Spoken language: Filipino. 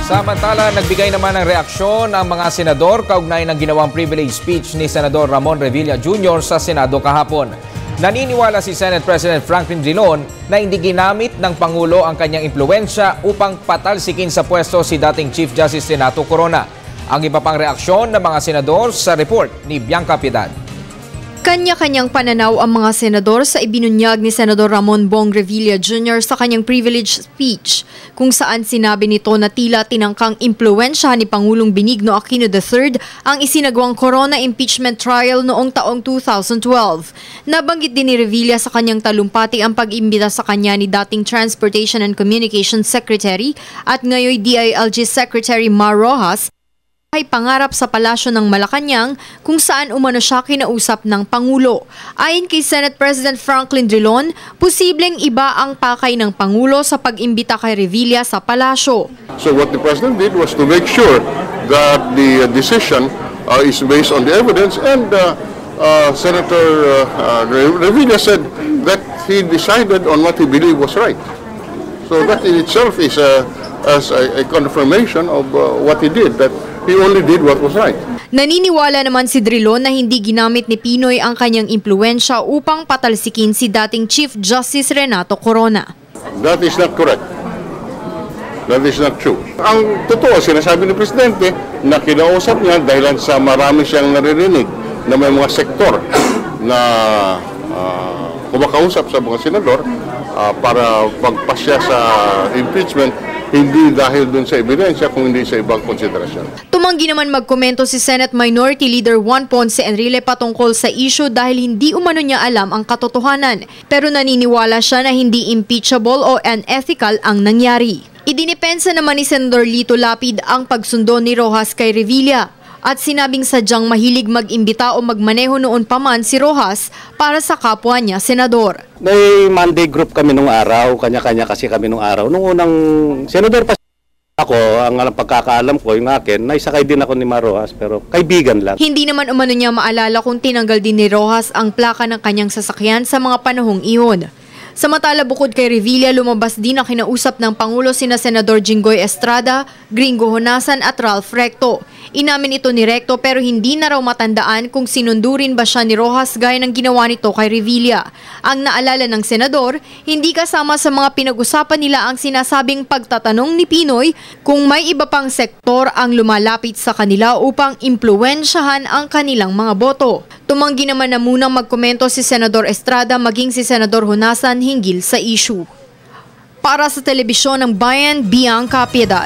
Samantala, nagbigay naman ng reaksyon ang mga senador kaugnay ng ginawang privilege speech ni Senador Ramon Revilla Jr. sa Senado kahapon. Naniniwala si Senate President Franklin Drilon na hindi ginamit ng Pangulo ang kanyang impluensya upang patalsikin sa pwesto si dating Chief Justice Renato Corona. Ang iba pang reaksyon ng mga senador sa report ni Bianca Piedad. Kanya-kanyang pananaw ang mga senador sa ibinunyag ni Senador Ramon Bong Revilla Jr. sa kanyang privilege speech, kung saan sinabi nito na tila tinangkang impluensya ni Pangulong Benigno Aquino III ang isinagawang corona impeachment trial noong taong 2012. Nabanggit din ni Revilla sa kanyang talumpati ang pag-imbita sa kanya ni dating Transportation and Communications Secretary at ngayon DILG Secretary Mar Rojas ay pangarap sa palasyo ng Malacanang kung saan umano siya kinausap ng Pangulo. Ayon kay Senate President Franklin Drilon, posibleng iba ang pakay ng Pangulo sa pag-imbita kay Revilla sa palasyo. So what the President did was to make sure that the decision is based on the evidence, and Senator Revilla said that he decided on what he believed was right. So that in itself is a confirmation of what he did, that he only did what was right. Naniniwala naman si Drilon na hindi ginamit ni Pinoy ang kanyang impluensya upang patalsikin si dating Chief Justice Renato Corona. That is not correct. That is not true. Ang totoo, sinasabi ni Presidente na kinausap niya dahil sa marami siyang naririnig na may mga sektor na kumakausap sa mga senador para pagpasya sa impeachment, hindi dahil dun sa ebidensya, kung hindi sa ibang konsiderasyon. Tumanggi naman magkomento si Senate Minority Leader Juan Ponce Enrile patungkol sa issue dahil hindi umano niya alam ang katotohanan. Pero naniniwala siya na hindi impeachable o unethical ang nangyari. Idinipensa naman ni Senador Lito Lapid ang pagsundo ni Rojas kay Revilla at sinabing sadyang mahilig mag-imbita o magmaneho noon pa man si Rojas para sa kapwa niya senador. May Monday group kami nung araw, kanya-kanya kasi kami nung araw. Nung unang senador pa ako, ang pagkakaalam ko, yung akin, naisakay din ako ni Rojas, pero kaibigan lang. Hindi naman umano niya maalala kung tinanggal din ni Rojas ang plaka ng kanyang sasakyan sa mga panahong iyon. Samantala, bukod kay Revilla, lumabas din ang kinausap ng Pangulo sina Senador Jinggoy Estrada, Gringo Honasan at Ralph Recto. Inamin ito ni Recto pero hindi na raw matandaan kung sinundurin ba siya ni Rojas gaya ng ginawa nito kay Revilla. Ang naalala ng senador, hindi kasama sa mga pinag-usapan nila ang sinasabing pagtatanong ni Pinoy kung may iba pang sektor ang lumalapit sa kanila upang impluwensyahan ang kanilang mga boto. Tumanggi naman na munang magkomento si Senador Estrada maging si Senador Honasan hinggil sa issue. Para sa Telebisyon ng Bayan, Bianca Piedad.